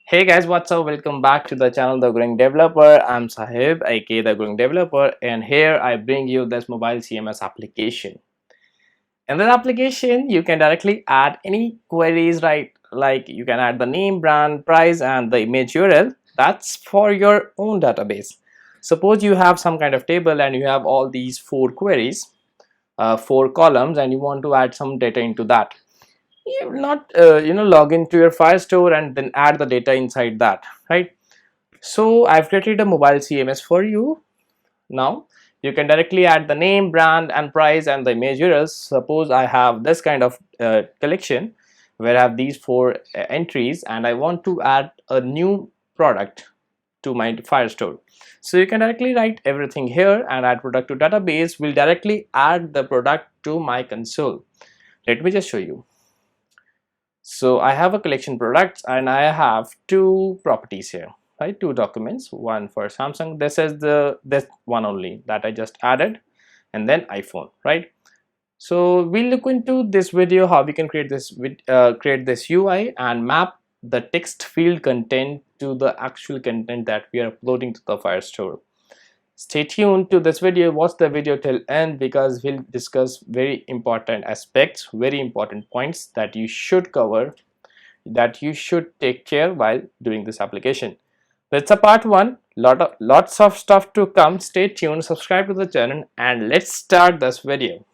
Hey guys, what's up? Welcome back to the channel The Growing Developer. I'm Sahib, aka The Growing Developer, and here I bring you this mobile CMS application. In this application, you can directly add any queries, right? Like you can add the name, brand, price, and the image URL. That's for your own database. Suppose you have some kind of table and you have all these four queries, four columns, and you want to add some data into that. You will not log into your Firestore and then add the data inside that, right? So I've created a mobile CMS for you. Now you can directly add the name, brand, and price and the image URLs. Suppose I have this kind of collection where I have these four entries and I want to add a new product to my Firestore. So you can directly write everything here and add product to database will directly add the product to my console. Let me just show you. So I have a collection products and I have two properties here, right? Two documents, one for Samsung. This is this one only that I just added, and then iPhone, right? So we'll look into this video how we can create this UI and map the text field content to the actual content that we are uploading to the Firestore. Stay tuned to this video, watch the video till end because we'll discuss very important aspects, very important points that you should cover, that you should take care while doing this application. That's a part one. Lots of stuff to come. Stay tuned, subscribe to the channel, and let's start this video.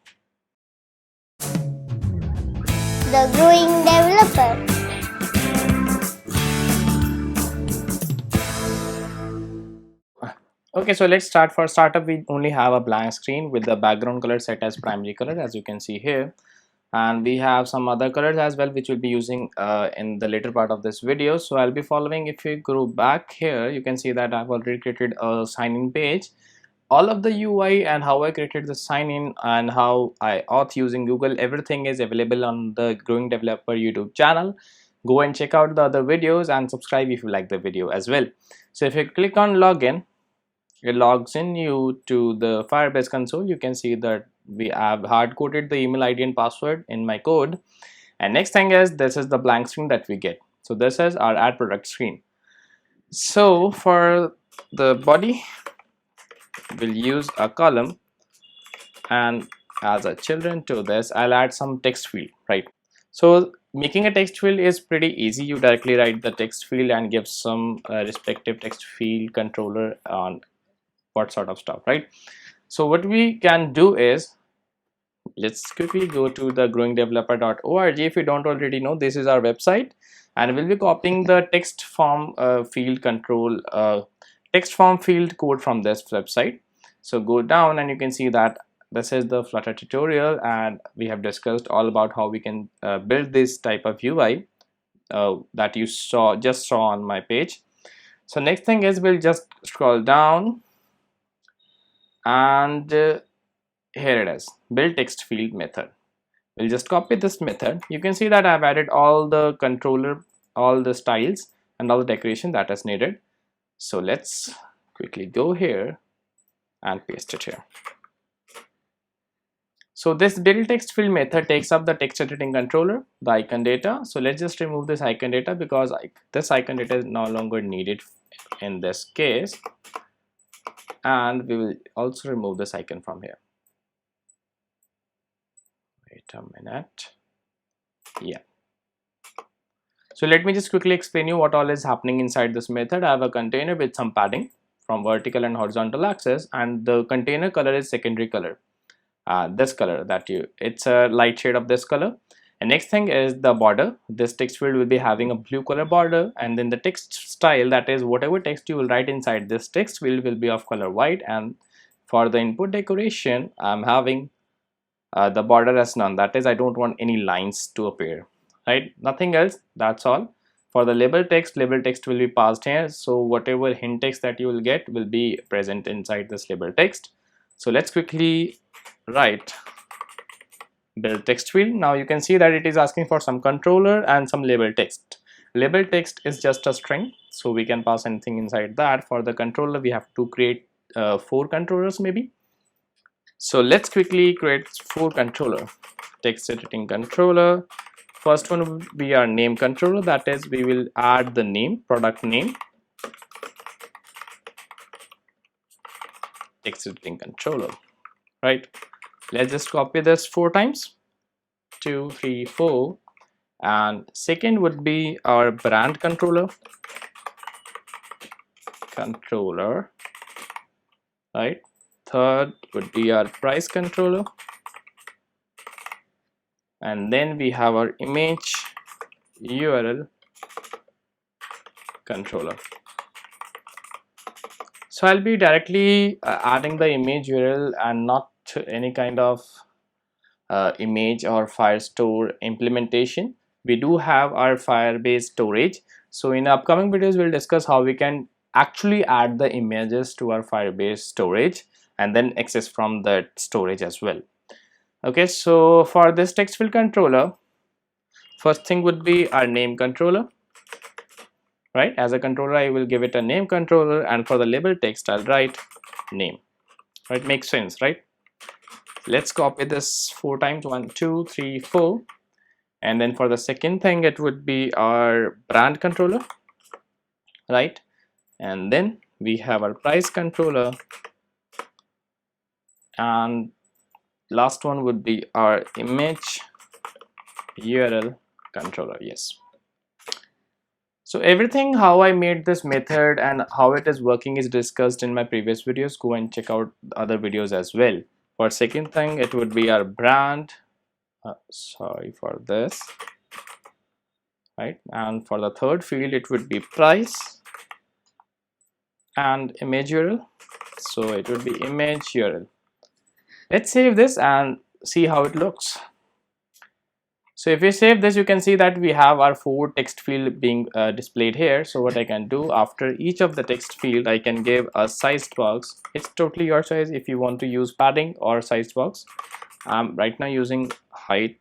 The Growing Developer. Okay, so let's start. For startup, we only have a blank screen with the background color set as primary color, as you can see here, and we have some other colors as well which we'll be using in the later part of this video. So I'll be following. If you go back here, you can see that I've already created a sign-in page. All of the UI and how I created the sign-in and how I auth using Google, everything is available on the Growing Developer YouTube channel. Go and check out the other videos and subscribe if you like the video as well. So if you click on login, it logs in you to the Firebase console. You can see that we have hard-coded the email ID and password in my code. And next thing is, this is the blank screen that we get. So this is our add product screen. So for the body, we'll use a column, and as a children to this, I'll add some text field, right? So making a text field is pretty easy. You directly write the text field and give some respective text field controller on what sort of stuff, right? So what we can do is, let's quickly go to the growingdeveloper.org. If you don't already know, this is our website, and we'll be copying the text form field control text form field code from this website. So go down and you can see that this is the Flutter tutorial, and we have discussed all about how we can build this type of UI that you just saw on my page. So next thing is, we'll just scroll down, and here it is, build text field method. We'll just copy this method. You can see that I've added all the controller, all the styles, and all the decoration that is needed. So let's quickly go here and paste it here. So this build text field method takes up the text editing controller, the icon data. So let's just remove this icon data because this icon data is no longer needed in this case. And we will also remove this icon from here. Wait a minute. Yeah. So let me just quickly explain you what all is happening inside this method. I have a container with some padding from vertical and horizontal axis, and the container color is secondary color. This color it's a light shade of this color. And next thing is the border. This text field will be having a blue color border, and then the text style, that is whatever text you will write inside this text field, will be of color white. And for the input decoration, I'm having the border as none. That is, I don't want any lines to appear, right? Nothing else, that's all. For the label text will be passed here. So whatever hint text that you will get will be present inside this label text. So let's quickly write build text field. Now you can see that it is asking for some controller and some label text. Label text is just a string, so we can pass anything inside that. For the controller, we have to create 4 controllers maybe. So let's quickly create 4 controller. Text editing controller, First one would be our name controller, that is we will add the name, product name, text editing controller, right? Let's just copy this 4 times, 2, 3, 4. And second would be our brand controller, right? Third would be our price controller, and then we have our image URL controller. So I'll be directly adding the image URL and not any kind of image or Firestore implementation. We do have our Firebase storage. So in upcoming videos, we'll discuss how we can actually add the images to our Firebase storage and then access from that storage as well. Okay, so for this TextFill controller, first thing would be our name controller, right? As a controller, I will give it a name controller, and for the label text, I'll write name, right? Makes sense, right? Let's copy this 4 times, 1, 2, 3, 4. And then for the second thing, it would be our brand controller, right? And then we have our price controller, and last one would be our image URL controller. Yes. So everything how I made this method and how it is working is discussed in my previous videos. Go and check out other videos as well. For second thing, it would be our brand, sorry for this, right? And for the third field, it would be price and image URL. So it would be image URL. Let's save this and see how it looks. So if we save this, you can see that we have our 4 text field being displayed here. So what I can do, after each of the text field, I can give a sized box. It's totally your choice if you want to use padding or sized box. I'm right now using height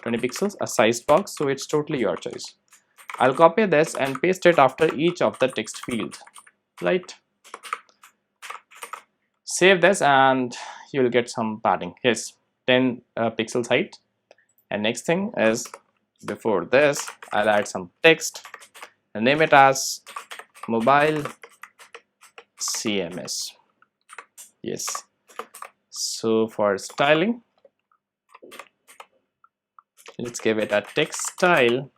20 pixels, a sized box, so it's totally your choice. I'll copy this and paste it after each of the text field, right? Save this and you'll get some padding. Yes, 10 pixels height. And next thing is, before this, I'll add some text and name it as mobile CMS. Yes. So for styling, let's give it a text style,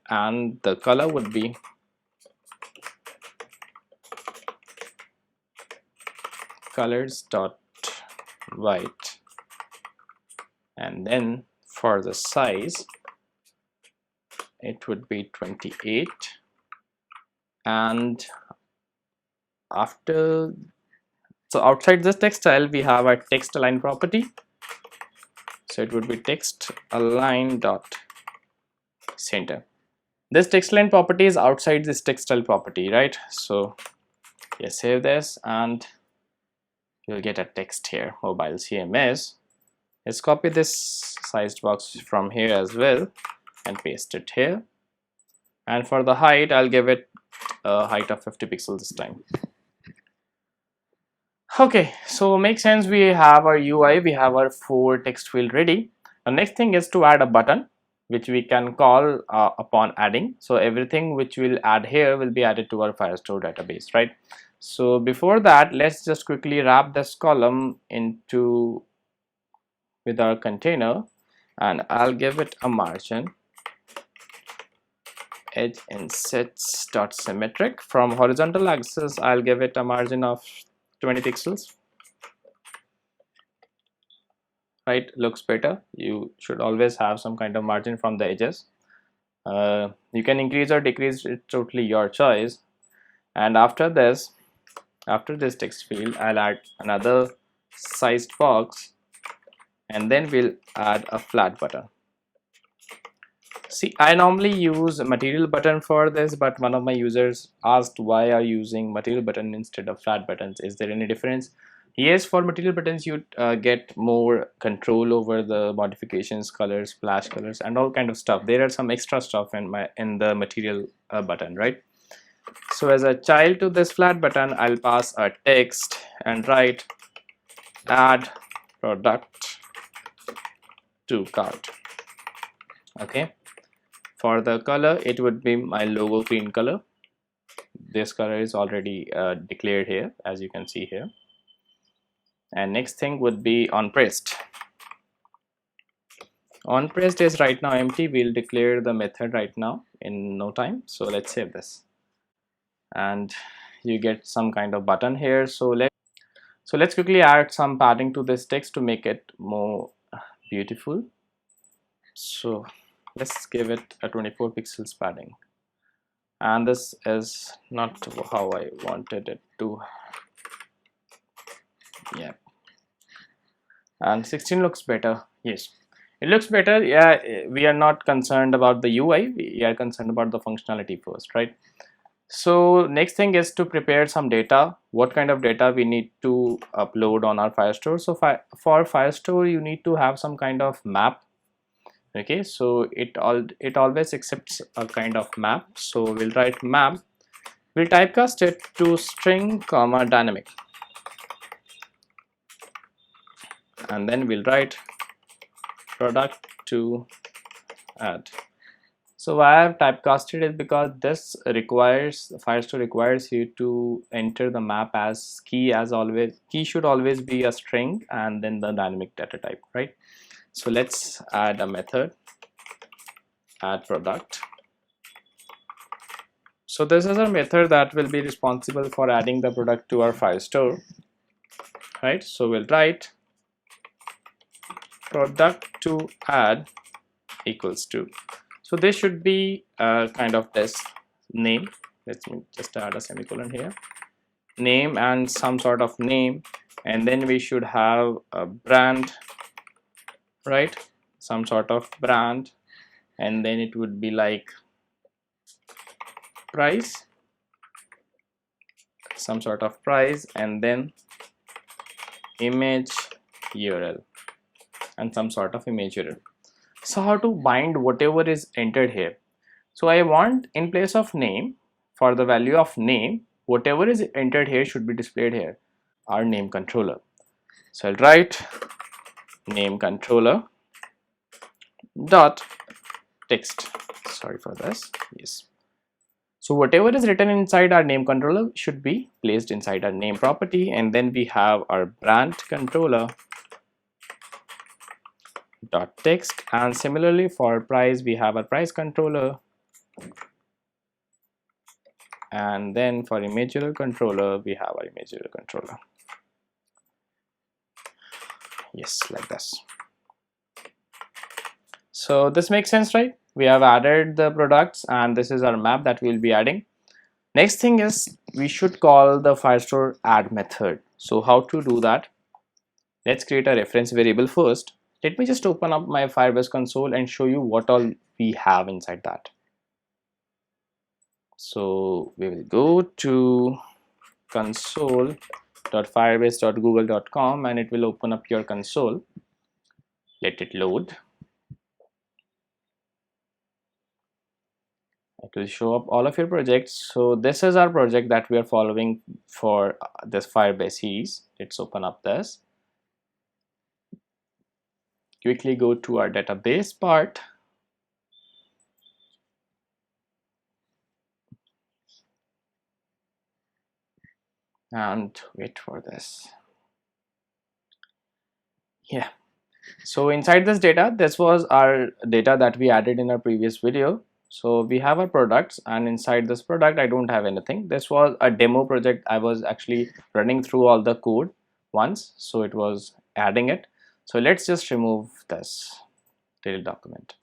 and the color would be colors.white. And then for the size, it would be 28. And after, so outside this text style, we have our text align property. So it would be text align dot center. This text align property is outside this text style property, right? So yes, save this and you'll get a text here, mobile CMS. Let's copy this sized box from here as well and paste it here. And for the height, I'll give it a height of 50 pixels this time. Okay, so makes sense. We have our UI, we have our 4 text field ready. The next thing is to add a button which we can call upon adding. So everything which we'll add here will be added to our Firestore database, right? So before that, let's just quickly wrap this column into with our container, and I'll give it a margin edge insets dot symmetric. From horizontal axis, I'll give it a margin of 20 pixels. Right, looks better. You should always have some kind of margin from the edges. You can increase or decrease, it's totally your choice. And after this text field, I'll add another sized box, and then we'll add a flat button. See, I normally use a material button for this, but one of my users asked why are you using material button instead of flat buttons? Is there any difference? Yes, for material buttons you get more control over the modifications, colors, splash colors, and all kind of stuff. There are some extra stuff in the material button, right? So as a child to this flat button, I'll pass a text and write add product to cart. Okay, for the color it would be my logo green color. This color is already declared here, as you can see here. And next thing would be onPressed. OnPressed is right now empty. We'll declare the method right now in no time. So let's save this, and you get some kind of button here. So let's quickly add some padding to this text to make it more beautiful. So let's give it a 24 pixels padding, and this is not how I wanted it to. Yeah, and 16 looks better. Yes, it looks better. Yeah, we are not concerned about the UI, we are concerned about the functionality first, right? So next thing is to prepare some data. What kind of data we need to upload on our Firestore? So for Firestore you need to have some kind of map. Okay, so it always accepts a kind of map. So we'll write map, we'll typecast it to string comma dynamic, and then we'll write product to add. So why I have typecasted is because this requires, Firestore requires you to enter the map as key. As always, key should always be a string and then the dynamic data type, right? So let's add a method, add product. So this is a method that will be responsible for adding the product to our Firestore, right? So we'll write product to add equals to. So this should be kind of this name. Let's just add a semicolon here, name and some sort of name, and then we should have a brand, right? Some sort of brand, and then it would be like price, some sort of price, and then image URL and some sort of image URL. So how to bind whatever is entered here? So I want, in place of name, for the value of name, whatever is entered here should be displayed here, our name controller. So I'll write name controller dot text. Sorry for this. Yes. So whatever is written inside our name controller should be placed inside our name property, and then we have our brand controller dot text, and similarly for price we have a price controller, and then for image URL controller we have our image URL controller. Yes, like this. So this makes sense, right? We have added the products and this is our map that we will be adding. Next thing is we should call the Firestore add method. So how to do that? Let's create a reference variable first. Let me just open up my Firebase console and show you what all we have inside that. So we will go to console.firebase.google.com and it will open up your console. Let it load. It will show up all of your projects. So this is our project that we are following for this Firebase series. Let's open up this. Quickly go to our database part. And wait for this. Yeah. So inside this data, this was our data that we added in our previous video. So we have our products, and inside this product I don't have anything. This was a demo project. I was actually running through all the code once, so it was adding it. So let's just remove this title document.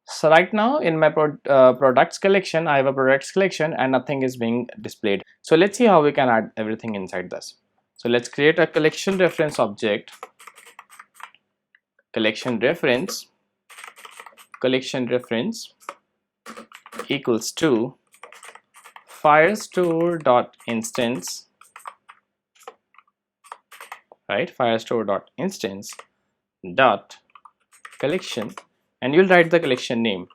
So right now in my products collection, I have a products collection and nothing is being displayed. So let's see how we can add everything inside this. So let's create a collection reference object, collection reference equals to firestore.instance, right? Firestore.instance dot collection, and you'll write the collection name.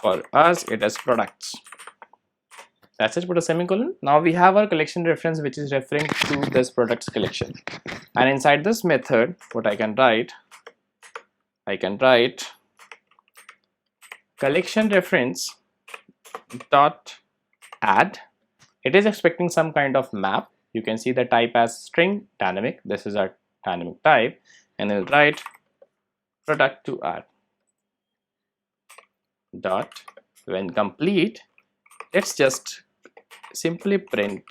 For us it is products. That's it. Put a semicolon. Now we have our collection reference which is referring to this products collection, and inside this method what I can write, I can write collection reference dot add. It is expecting some kind of map. You can see the type as string dynamic. This is our dynamic type, and I'll write product to add dot when complete. Let's just simply print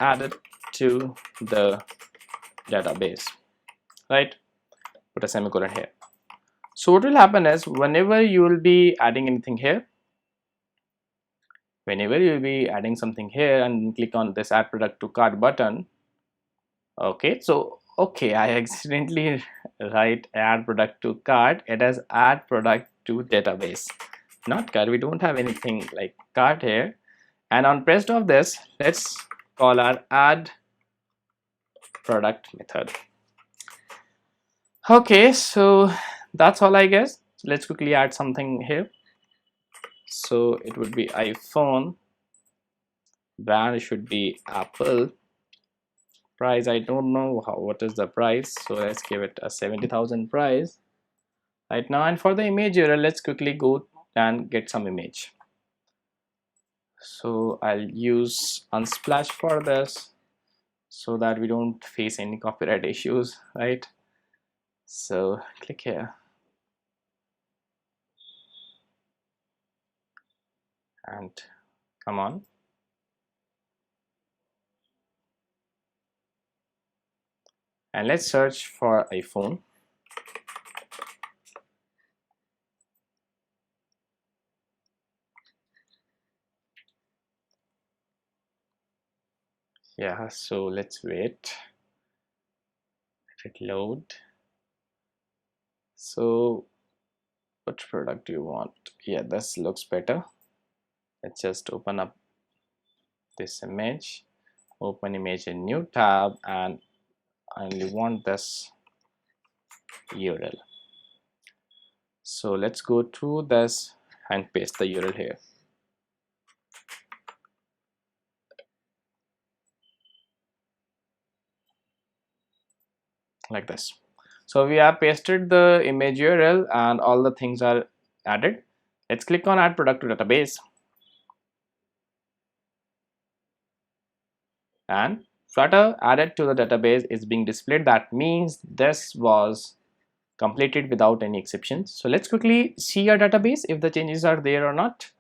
added to the database, right? Put a semicolon here. So what will happen is whenever you will be adding anything here, whenever you will be adding something here and click on this add product to cart button, okay, so okay, I accidentally write add product to cart. It has add product to database, not cart. We don't have anything like cart here. And on pressed of this, let's call our add product method. Okay, so that's all I guess. So let's quickly add something here. So it would be iPhone, brand should be Apple, price I don't know what is the price, so let's give it a 70,000 price right now. And for the image URL, let's quickly go and get some image. So I'll use Unsplash for this so that we don't face any copyright issues, right? So click here and come on. And let's search for iPhone. Yeah, so let's wait. Let it load. So which product do you want? Yeah, this looks better. Let's just open up this image, open image in new tab, and I only want this URL. So let's go to this and paste the URL here. Like this. So we have pasted the image URL and all the things are added. Let's click on add product to database, and Flutter added to the database is being displayed. That means this was completed without any exceptions. So let's quickly see our database if the changes are there or not.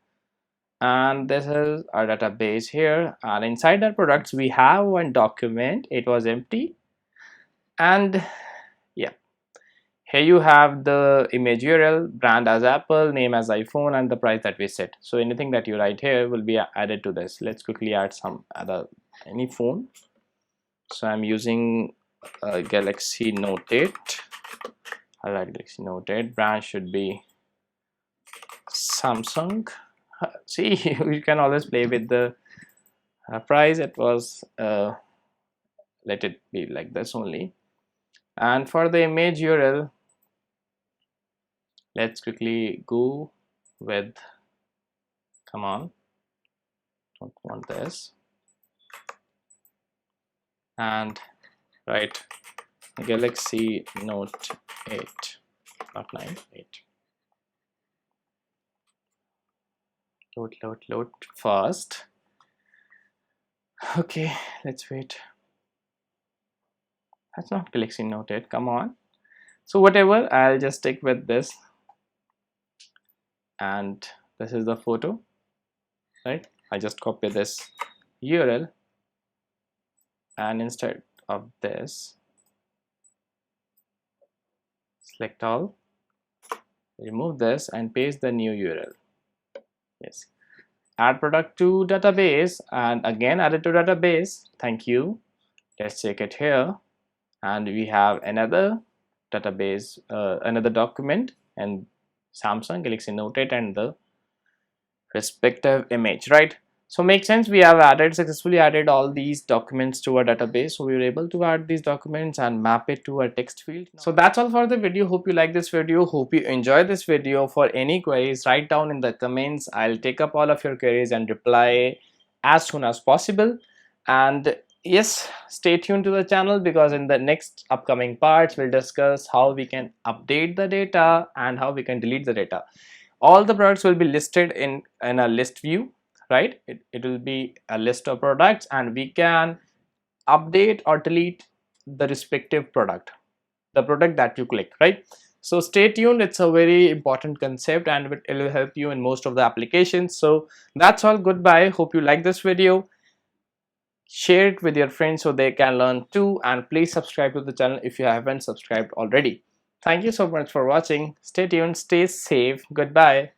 And this is our database here, and inside our products we have one document. It was empty, and yeah, here you have the image URL, brand as Apple, name as iPhone, and the price that we set. So anything that you write here will be added to this. Let's quickly add some other any phone. So I'm using Galaxy Note 8. I like Galaxy Note 8. Brand should be Samsung. See, you can always play with the price. It was let it be like this only. And for the image URL, let's quickly go with, come on, don't want this, and write Galaxy Note 8, not 9, 8. Load fast. Okay, let's wait. That's not Galaxy Note 8, come on. So whatever, I'll just stick with this, and this is the photo, right? I just copy this URL, and instead of this, select all, remove this and paste the new URL. Yes, add product to database, and again added to database. Thank you. Let's check it here, and we have another database, another document, and Samsung Galaxy Note 8 and the respective image, right? So makes sense. We have successfully added all these documents to our database. So we were able to add these documents and map it to our text field. So that's all for the video. Hope you like this video. Hope you enjoy this video. For any queries, write down in the comments. I'll take up all of your queries and reply as soon as possible. And Yes, stay tuned to the channel, because in the next upcoming parts we'll discuss how we can update the data and how we can delete the data. All the products will be listed in a list view, right? It will be a list of products, and we can update or delete the respective product, the product that you click, right? So stay tuned, it's a very important concept and it will help you in most of the applications. So that's all, goodbye, hope you like this video. Share it with your friends so they can learn too, and please subscribe to the channel if you haven't subscribed already. Thank you so much for watching. Stay tuned, stay safe, goodbye.